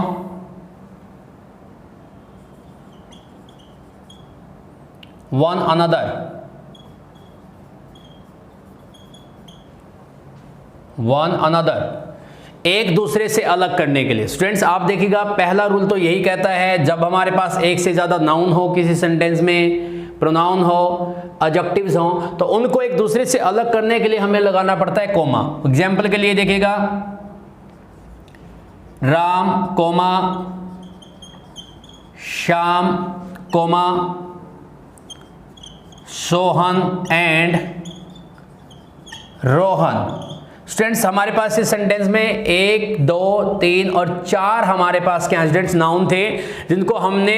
वन अनदर, एक दूसरे से अलग करने के लिए। स्टूडेंट्स आप देखिएगा, पहला रूल तो यही कहता है जब हमारे पास एक से ज्यादा नाउन हो किसी सेंटेंस में, प्रोनाउन हो, एडजेक्टिव्स हो, तो उनको एक दूसरे से अलग करने के लिए हमें लगाना पड़ता है कोमा। एग्जाम्पल के लिए देखिएगा, Ram comma Shyam comma Sohan and Rohan. Students हमारे पास इस सेंटेंस में 1, 2, 3 और 4 हमारे पास क्या स्टूडेंट्स नाउन थे जिनको हमने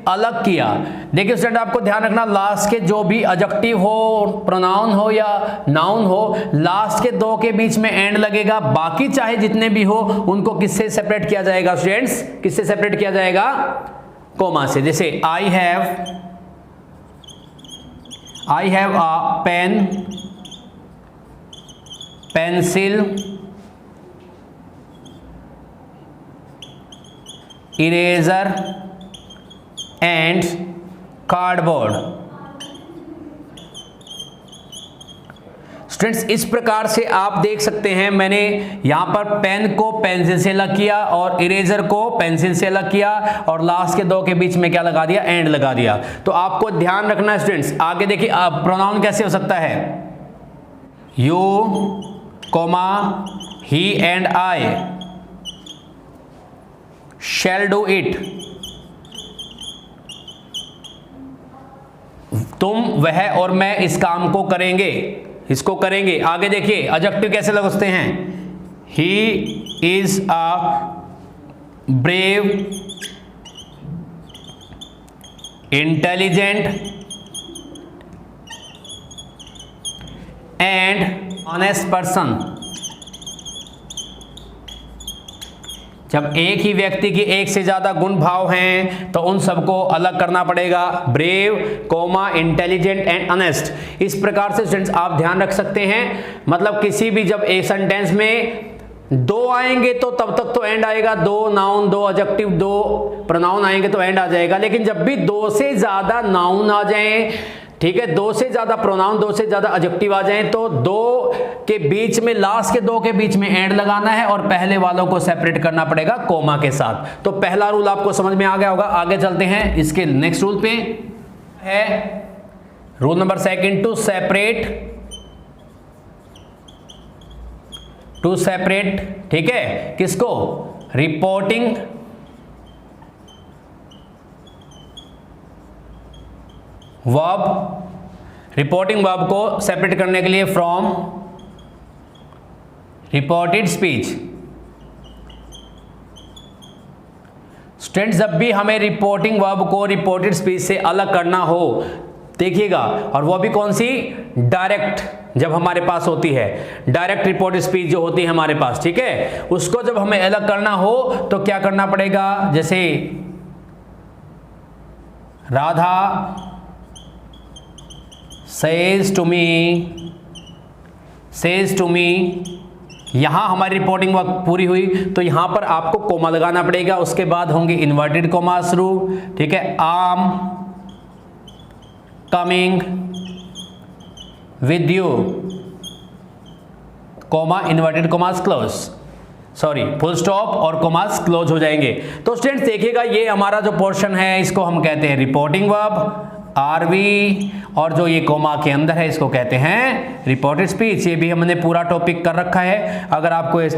अलग किया। देखिए स्टूडेंट आपको ध्यान रखना, लास्ट के जो भी एडजेक्टिव हो, प्रोनाउन हो या नाउन हो, लास्ट के 2 के बीच में एंड लगेगा। बाकी चाहे जितने भी हो उनको किससे सेपरेट किया जाएगा स्टूडेंट्स? किससे सेपरेट किया जाएगा? कोमा से। जैसे I have a pen, pencil, eraser and cardboard. Students इस प्रकार से आप देख सकते हैं, मैंने यहां पर पेन को पेंसिल से अलग किया और इरेजर को पेंसिल से अलग किया और लास्ट के 2 के बीच में क्या लगा दिया? एंड लगा दिया। तो आपको ध्यान रखना है स्टूडेंट्स। आगे देखिए प्रोनाउन कैसे हो सकता है? You comma he and I shall do it, तुम, वह और मैं इस काम को करेंगे, इसको करेंगे। आगे देखिए एडजेक्टिव कैसे लगते हैं? He is a brave, intelligent, honest person, जब एक ही व्यक्ति की एक से ज्यादा गुण भाव हैं तो उन सबको अलग करना पड़ेगा। Brave, comma, intelligent and honest. इस प्रकार से स्टूडेंट्स आप ध्यान रख सकते हैं, मतलब किसी भी जब एक सेंटेंस में दो आएंगे तो तब तक तो एंड आएगा, दो नाउन, दो एडजेक्टिव, दो प्रोनाउन आएंगे तो एंड आ जाएगा। लेकिन जब भी दो से ज्यादा नाउन आ जाएं, ठीक है, दो से ज्यादा प्रोनाउन, दो से ज्यादा एडजेक्टिव आ जाएं, तो दो के बीच में, लास्ट के दो के बीच में एंड लगाना है और पहले वालों को सेपरेट करना पड़ेगा कोमा के साथ। तो पहला रूल आपको समझ में आ गया होगा। आगे चलते हैं इसके नेक्स्ट रूल पे, है rule number second, to separate, ठीक है, किसको? रिपोर्टिंग वर्ब, रिपोर्टिंग वर्ब को सेपरेट करने के लिए फ्रॉम रिपोर्टेड स्पीच। स्टूडेंट्स, जब भी हमें रिपोर्टिंग वर्ब को रिपोर्टेड स्पीच से अलग करना हो, देखिएगा, और वो भी कौन सी? डायरेक्ट, जब हमारे पास होती है डायरेक्ट रिपोर्टेड स्पीच जो होती है हमारे पास, ठीक है, उसको जब हमें अलग करना हो तो क्या करना पड़ेगा? जैसे राधा says to me, यहां हमारी रिपोर्टिंग वर्क पूरी हुई तो यहां पर आपको कोमा लगाना पड़ेगा। उसके बाद होंगे इन्वर्टेड कोमा शुरू, ठीक है, I'm coming with you, comma, inverted commas close, sorry full stop और कोमास क्लोज हो जाएंगे। तो स्टूडेंट्स देखिएगा, ये हमारा जो पोर्शन है इसको हम कहते हैं रिपोर्टिंग वर्ब, आरवी, और जो ये कोमा के अंदर है इसको कहते हैं रिपोर्टेड स्पीच। ये भी हमने पूरा टॉपिक कर रखा है। अगर आपको इस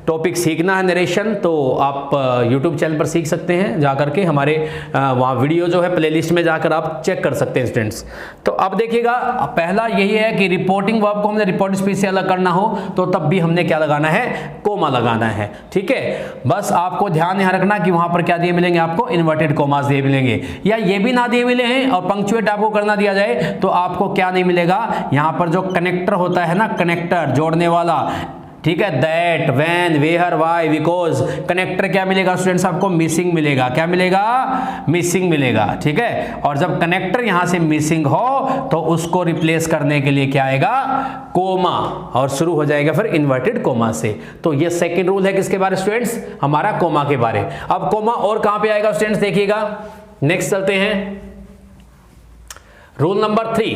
टॉपिक सीखना है नरेशन, तो आप YouTube चैनल पर सीख सकते हैं, जाकर के हमारे वहाँ वीडियो जो है प्लेलिस्ट में जाकर आप चेक कर सकते हैं स्टूडेंट्स। तो अब देखिएगा, पहला यही है कि रिपोर्टिंग वर्ब को हमने रिपोर्टेड स्पीच से अलग करना हो तो तब भी हमने क्या लगाना है? कोमा लगाना है, ठीक है। बस आपको ध्यान यहाँ रखना कि वहाँ पर क्या दिए मिलेंगे आपको? इन्वर्टेड कोमास दिए मिलेंगे, या ये भी ना दिए मिले हैं और पंक्चुएट आपको करना दिया जाए तो आपको क्या नहीं मिलेगा? यहां पर जो कनेक्टर होता है ना, कनेक्टर जोड़ने वाला, ठीक है, that, when, where, why, because, connector क्या मिलेगा स्टूडेंट्स? आपको मिसिंग मिलेगा। क्या मिलेगा? मिसिंग मिलेगा, ठीक है। और जब कनेक्टर यहां से मिसिंग हो तो उसको रिप्लेस करने के लिए क्या आएगा? कोमा, और शुरू हो जाएगा फिर इन्वर्टेड कोमा से। तो ये सेकंड रूल है किसके बारे स्टूडेंट्स? हमारा कोमा के बारे। अब कोमा और कहां पे आएगा स्टूडेंट्स? देखिएगा, नेक्स्ट चलते हैं रूल नंबर 3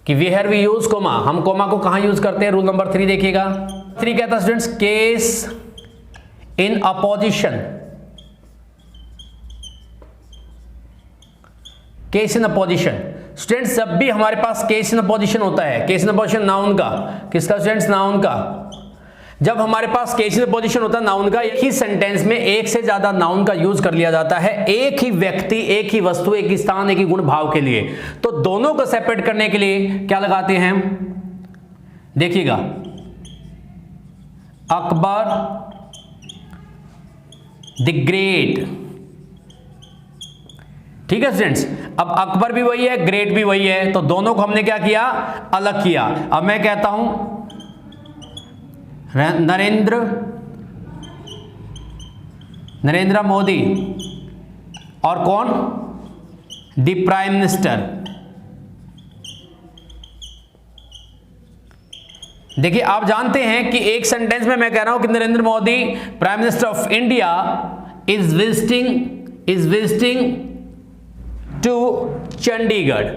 कि वेयर वी यूज कोमा। हम कोमा को कहां यूज करते हैं? रूल नंबर 3 देखिएगा। 3 कहता है students, case in opposition, case in opposition. Students, जब भी हमारे पास केस इन अपोजिशन होता है, केस इन अपोजिशन नाउन का, किसका स्टूडेंट्स? नाउन का। जब हमारे पास केस इन अपोजिशन होता है नाउन का, एक ही सेंटेंस में एक से ज्यादा नाउन का यूज कर लिया जाता है, एक ही व्यक्ति, एक ही वस्तु, एक ही स्थान, एक ही गुण भाव के लिए, तो दोनों को सेपरेट करने के लिए क्या लगाते हैं? देखिएगा, अकबर द ग्रेट, ठीक है स्टूडेंट्स। अब अकबर भी वही है, ग्रेट भी वही है, तो दोनों को हमने क्या किया? अलग किया। अब मैं कहता हूं नरेंद्र मोदी, और कौन? The prime minister. देखिए, आप जानते हैं कि एक सेंटेंस में मैं कह रहा हूं कि Narendra Modi prime minister of India is visiting to Chandigarh,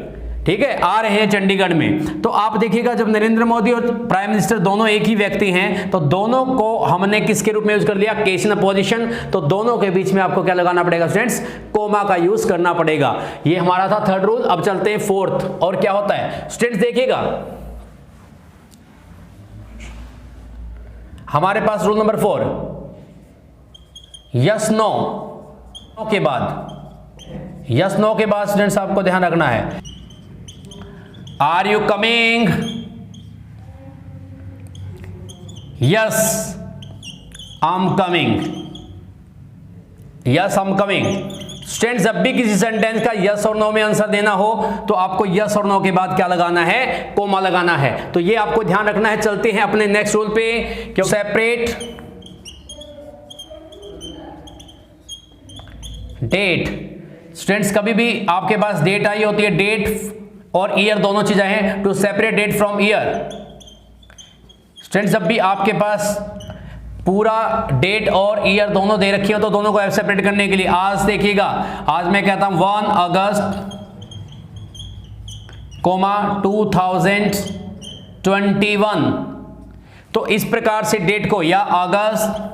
ठीक है, आ रहे हैं चंडीगढ़ में। तो आप देखिएगा, जब नरेंद्र मोदी और प्राइम मिनिस्टर दोनों एक ही व्यक्ति हैं तो दोनों को हमने किसके रूप में यूज कर लिया? Case in opposition. तो दोनों के बीच में आपको क्या लगाना पड़ेगा स्टूडेंट्स? कोमा का यूज करना पड़ेगा। ये हमारा था थर्ड रूल। अब चलते हैं फोर्थ। और क्या होता है स्टूडेंट्स? देखिएगा, हमारे पास रूल नंबर 4, यस नो के बाद, यस नो के बाद स्टूडेंट्स आपको ध्यान रखना है, are you coming? Yes I am coming, yes I am coming. Student जब भी किसी सेंटेंस का यस और नो में आंसर देना हो तो आपको यस और नो के बाद क्या लगाना है, कोमा लगाना है। तो ये आपको ध्यान रखना है। चलते हैं अपने नेक्स्ट रूल पे, क्यों सेपरेट डेट। स्टूडेंट्स कभी भी आपके पास डेट आई होती है, डेट और ईयर दोनों चीजें हैं, to separate date from year. Students जब भी आपके पास पूरा डेट और ईयर दोनों दे रखी हो तो दोनों को सेपरेट करने के लिए आज देखिएगा, आज मैं कहता हूं 1 अगस्त 2021, तो इस प्रकार से डेट को या अगस्त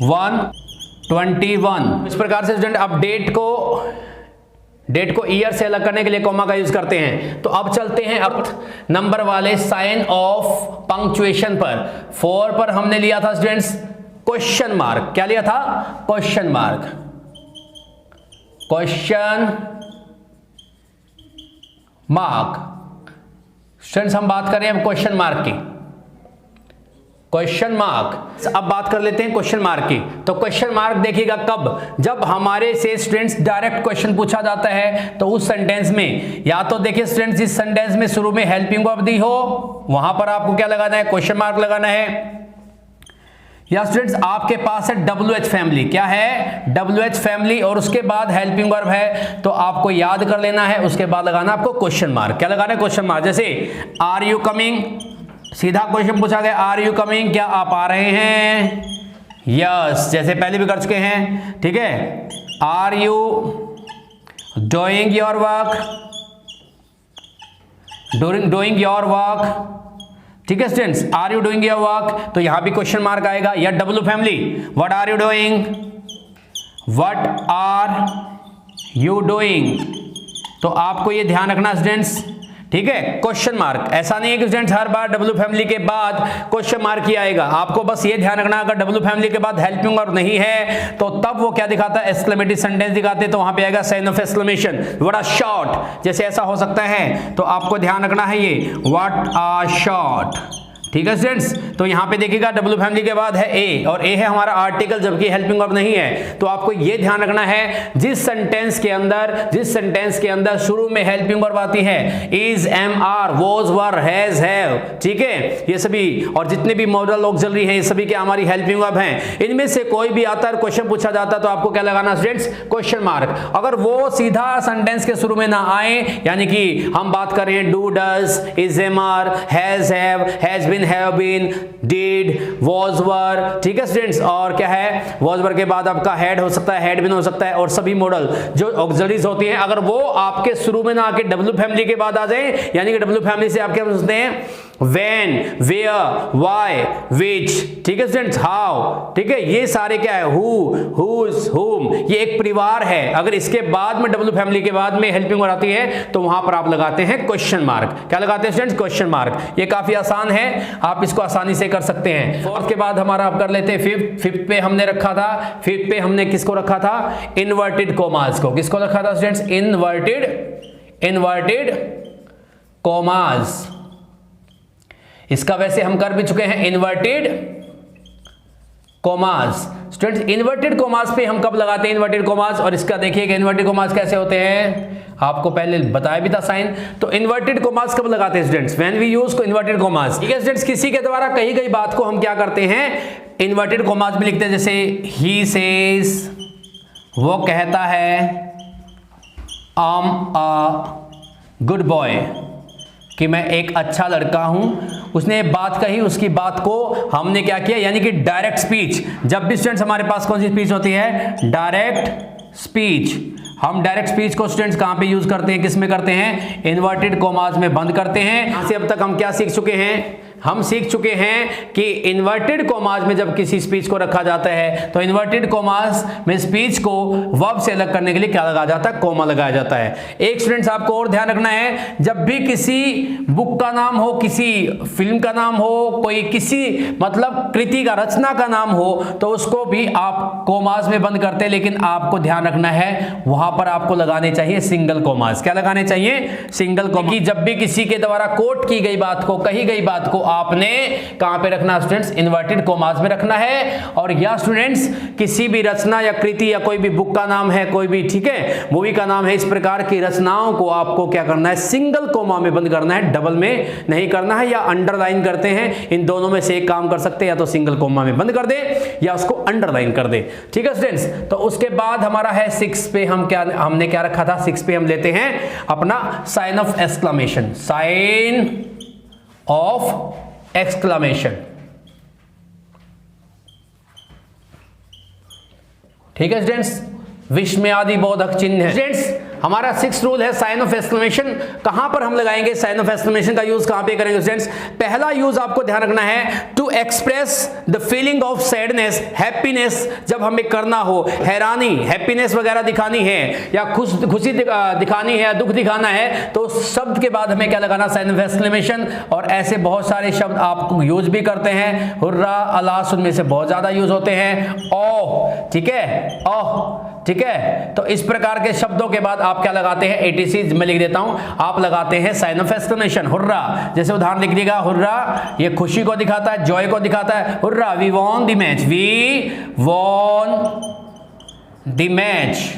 1/21 इस प्रकार से स्टूडेंट अब डेट को ईयर से अलग करने के लिए कॉमा का यूज करते हैं। तो अब चलते हैं अब नंबर वाले साइन ऑफ पंक्चुएशन पर। 4 पर हमने लिया था स्टूडेंट्स क्वेश्चन मार्क। क्या लिया था? Question mark. Question mark students हम बात करें अब क्वेश्चन मार्क की। क्वेश्चन मार्क अब बात कर लेते हैं क्वेश्चन मार्क की। तो क्वेश्चन मार्क देखिएगा कब, जब हमारे से स्टूडेंट्स डायरेक्ट क्वेश्चन पूछा जाता है तो उस सेंटेंस में या तो देखिए स्टूडेंट्स इस सेंटेंस में शुरू में हेल्पिंग वर्ब दी हो, वहां पर आपको क्या लगाना है? क्वेश्चन मार्क लगाना है। या स्टूडेंट्स आपके पास है WH फैमिली। क्या है? WH फैमिली और उसके बाद हेल्पिंग वर्ब है, तो आपको याद कर लेना है, उसके बाद लगाना आपको क्वेश्चन मार्क। क्या लगाना है? Question mark. जैसे आर यू कमिंग, सीधा क्वेश्चन पूछा गया आर यू कमिंग, क्या आप आ रहे हैं? यस, जैसे पहले भी कर चुके हैं, ठीक है। Are you doing your work, doing your work, ठीक है students. Are you doing your work, तो यहां भी क्वेश्चन मार्क आएगा। या W family, what are you doing, what are you doing, तो आपको ये ध्यान रखना स्टूडेंट्स, ठीक है। क्वेश्चन मार्क, ऐसा नहीं है कि स्टूडेंट्स हर बार डब्ल्यू फैमिली के बाद क्वेश्चन मार्क ही आएगा। आपको बस ये ध्यान रखना, अगर डब्ल्यू फैमिली के बाद हेल्पिंग वर्ब नहीं है तो तब वो क्या दिखाता है? एक्सक्लेमेटरी सेंटेंस दिखाते, तो वहां पे आएगा sign of exclamation, what are short. जैसे ऐसा हो सकता है, तो आपको ध्यान रखना है ये व्हाट आर शॉर्ट, ठीक है स्टूडेंट्स। तो यहां पे देखिएगा डब्ल्यू फैमिली के बाद है ए, और ए है हमारा आर्टिकल, जबकि हेल्पिंग वर्ब नहीं है। तो आपको ये ध्यान रखना है, जिस सेंटेंस के अंदर शुरू में हेल्पिंग वर्ब आती है, is, am, are, was, were, has, have, ठीक है, ये सभी और जितने भी मॉडल ऑक्सिलरी हैं ये सभी क्या हमारी हेल्पिंग वर्ब हैं। इनमें से कोई भी आता है, क्वेश्चन पूछा जाता है, तो आपको क्या लगाना स्टूडेंट्स? Question mark. अगर वो सीधा सेंटेंस के शुरू में ना आए, यानी कि हम बात कर रहे हैं do, does, is, am, are, has, have, has been, have been, did, was, were, ठीक है स्टूडेंट्स। और क्या है? was, were के बाद आपका had हो सकता है, had been हो सकता है, और सभी मॉडल जो ऑक्सिलरीज होती हैं, अगर वो आपके शुरू में ना आके डब्ल्यू फैमिली के बाद आ जाए, यानी कि डब्ल्यू फैमिली से आप क्या पूछते हैं? when, where, why, which, ठीक है स्टूडेंट्स, how, ठीक है, ये सारे क्या है? who, whose, whom, ये एक परिवार है। अगर इसके बाद में डब्ल्यू फैमिली के बाद में हेल्पिंग वर्ब आती है तो वहां पर आप लगाते हैं क्वेश्चन मार्क। क्या लगाते हैं स्टूडेंट्स? Question mark. ये काफी आसान है, आप इसको आसानी से कर सकते हैं। फोर्थ के बाद हमारा आप कर लेते हैं फिफ्थ। फिफ्थ पे हमने रखा था, फिफ्थ पे हमने किसको रखा था? इन्वर्टेड कोमास को। किसको रखा था स्टूडेंट्स? Inverted commas. इसका वैसे हम कर भी चुके हैं, inverted commas. Students inverted commas पे हम कब लगाते हैं इन्वर्टेड कोमास? और इसका देखिए कि इन्वर्टेड कोमास कैसे होते हैं, आपको पहले बताया भी था साइन। तो इन्वर्टेड कोमास कब लगाते हैं स्टूडेंट्स? व्हेन वी यूज को इन्वर्टेड कोमास, ठीक है स्टूडेंट्स। किसी के द्वारा कही गई बात को हम क्या करते हैं? इन्वर्टेड कोमास में लिखते हैं। जैसे ही सेज, वो कहता है, I am a good boy, कि मैं एक अच्छा लड़का हूं। उसने बात कही, उसकी बात को हमने क्या किया? यानी कि डायरेक्ट स्पीच। जब भी स्टूडेंट्स हमारे पास कौन सी स्पीच होती है? Direct speech. हम डायरेक्ट स्पीच को स्टूडेंट्स कहां पे यूज करते हैं? किस में करते हैं? इन्वर्टेड कोमास में बंद करते हैं। यहां से अब तक हम क्या सीख चुके हैं? हम सीख चुके हैं कि इन्वर्टेड कोमास में जब किसी स्पीच को रखा जाता है तो इन्वर्टेड कोमास में स्पीच को वर्ब से अलग करने के लिए क्या लगाया जाता है? कोमा लगाया जाता है। एक स्टूडेंट्स आपको और ध्यान रखना है, जब भी किसी बुक का नाम हो, किसी फिल्म का नाम हो, कोई किसी मतलब कृति का, रचना का नाम हो, तो उसको भी आप कोमास में बंद करते हैं। लेकिन आपको ध्यान रखना है, वहां पर आपको लगाने चाहिए सिंगल कोमास। क्या लगाने चाहिए? Single comma. जब भी किसी के द्वारा कोट की गई बात को, कही गई बात को आपने कहां पे रखना स्टूडेंट्स, इन्वर्टेड कोमास में रखना है। और या स्टूडेंट्स किसी भी रचना या कृति या कोई भी बुक का नाम है, कोई भी, ठीक है, मूवी का नाम है, इस प्रकार की रचनाओं को आपको क्या करना है, सिंगल कोमा में बंद करना है, डबल में नहीं करना है। या अंडरलाइन करते हैं, इन दोनों में से एक काम कर सकते हैं, या तो सिंगल कोमा में बंद कर दे या उसको अंडरलाइन कर दे, ठीक है स्टूडेंट्स। तो उसके बाद हमारा है 6 पे, हमने क्या रखा था, 6 पे हम लेते हैं अपना sign of exclamation, sign of exclamation, ठीक है स्टूडेंट्स। विस्मयादि बोधक चिन्ह है स्टूडेंट्स। हमारा 6th रूल है साइन ऑफ एक्सक्लेमेशन। कहां पर हम लगाएंगे साइन ऑफ एक्सक्लेमेशन का यूज, कहां पे करेंगे स्टूडेंट्स? पहला यूज आपको ध्यान रखना है, to express the feeling of sadness, happiness, जब हमें करना हो, हैरानी, हैप्पीनेस वगैरह दिखानी है, या खुशी दिखानी है, या दुख दिखाना है, तो शब्द के बाद हमें क्या लगाना, साइन ऑफ एक्सक्लेमेशन। और ऐसे बहुत सारे शब्द आप यूज भी करते हैं, हुर्रा, अलास, उनमें से बहुत ज्यादा यूज होते हैं, ओह, ठीक है, ओह, ठीक है। तो इस प्रकार के शब्दों के बाद आप क्या लगाते हैं, एटीसी में लिख देता हूं, आप लगाते हैं साइन ऑफ एक्सक्लेमेशन, हुर्रा। जैसे उदाहरण लिख लीजिएगा, हुर्रा ये खुशी को दिखाता है, जॉय को दिखाता है, hurrah we won the match, we won the match,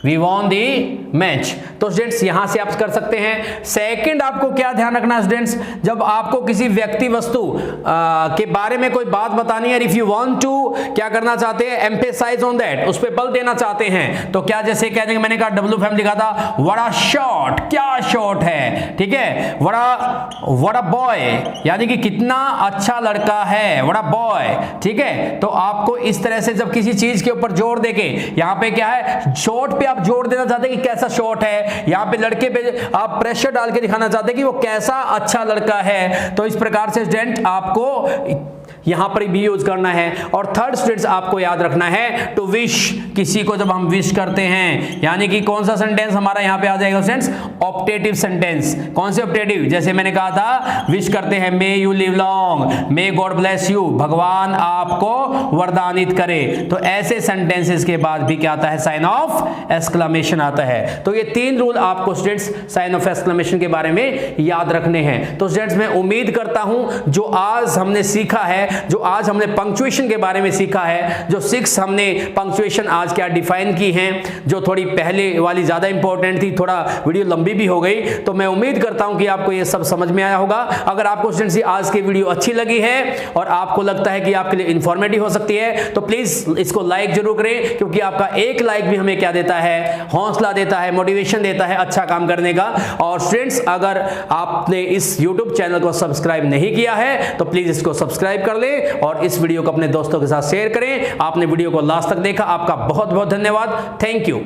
we won the match. तो स्टूडेंट्स यहां से आप कर सकते हैं। सेकंड आपको क्या ध्यान रखना है स्टूडेंट्स, जब आपको किसी व्यक्ति वस्तु के बारे में कोई बात बतानी है, इफ यू वांट टू क्या करना चाहते हैं, एम्फेसाइज ऑन दैट, उस पर बल देना चाहते हैं, तो क्या जैसे कह देंगे, मैंने कहा डब्ल्यू फैम लिखा था, वड़ा शॉट, क्या शॉट है, ठीक है, वड़ा बॉय, यानी कि कितना अच्छा लड़का है, वड़ा बॉय, ठीक है। तो आपको इस तरह से जब किसी चीज के ऊपर जोर देके, यहां पे क्या है, शॉट पे आप जोर देना चाहते हैं कि कैसा शॉट है, यहां पे लड़के पे आप प्रेशर डाल के दिखाना चाहते हैं कि वो कैसा अच्छा लड़का है। तो इस प्रकार से स्टूडेंट आपको यहां पर भी यूज करना है। और थर्ड स्टूडेंट्स आपको याद रखना है, टू विश, किसी को जब हम विश करते हैं, यानी कि कौन सा सेंटेंस हमारा यहां पे आ जाएगा स्टूडेंट्स, ऑप्टेटिव सेंटेंस। कौन से ऑप्टेटिव, जैसे मैंने कहा था, विश करते हैं, may you live long, may God bless you, भगवान आपको वरदानित करे। तो ऐसे सेंटेंसेस के बाद भी क्या आता है, साइन ऑफ एक्सक्लेमेशन आता है। तो ये 3 रूल आपको स्टूडेंट्स साइन ऑफ एक्सक्लेमेशन के बारे में याद रखने हैं। तो स्टूडेंट्स मैं उम्मीद करता हूं जो आज हमने सीखा है, जो आज हमने पंक्चुएशन के बारे में सीखा है, जो 6 हमने पंक्चुएशन आज क्या डिफाइन की हैं, जो थोड़ी पहले वाली ज्यादा इंपॉर्टेंट थी, थोड़ा वीडियो लंबी भी हो गई, तो मैं उम्मीद करता हूं कि आपको ये सब समझ में आया होगा। अगर आपको स्टूडेंट्स आज की वीडियो अच्छी लगी है और आपको लगता है कि आपके लिए इंफॉर्मेटिव हो सकती है, तो प्लीज इसको लाइक जरूर करें, क्योंकि आपका एक लाइक भी हमें क्या देता है, हौसला देता है, मोटिवेशन देता है अच्छा काम करने का। और स्टूडेंट्स अगर आपने इस YouTube चैनल को सब्सक्राइब नहीं किया है तो प्लीज इसको सब्सक्राइब कर लें और इस वीडियो को अपने दोस्तों के साथ शेयर करें। आपने वीडियो को लास्ट तक देखा, आपका बहुत बहुत धन्यवाद, थैंक यू।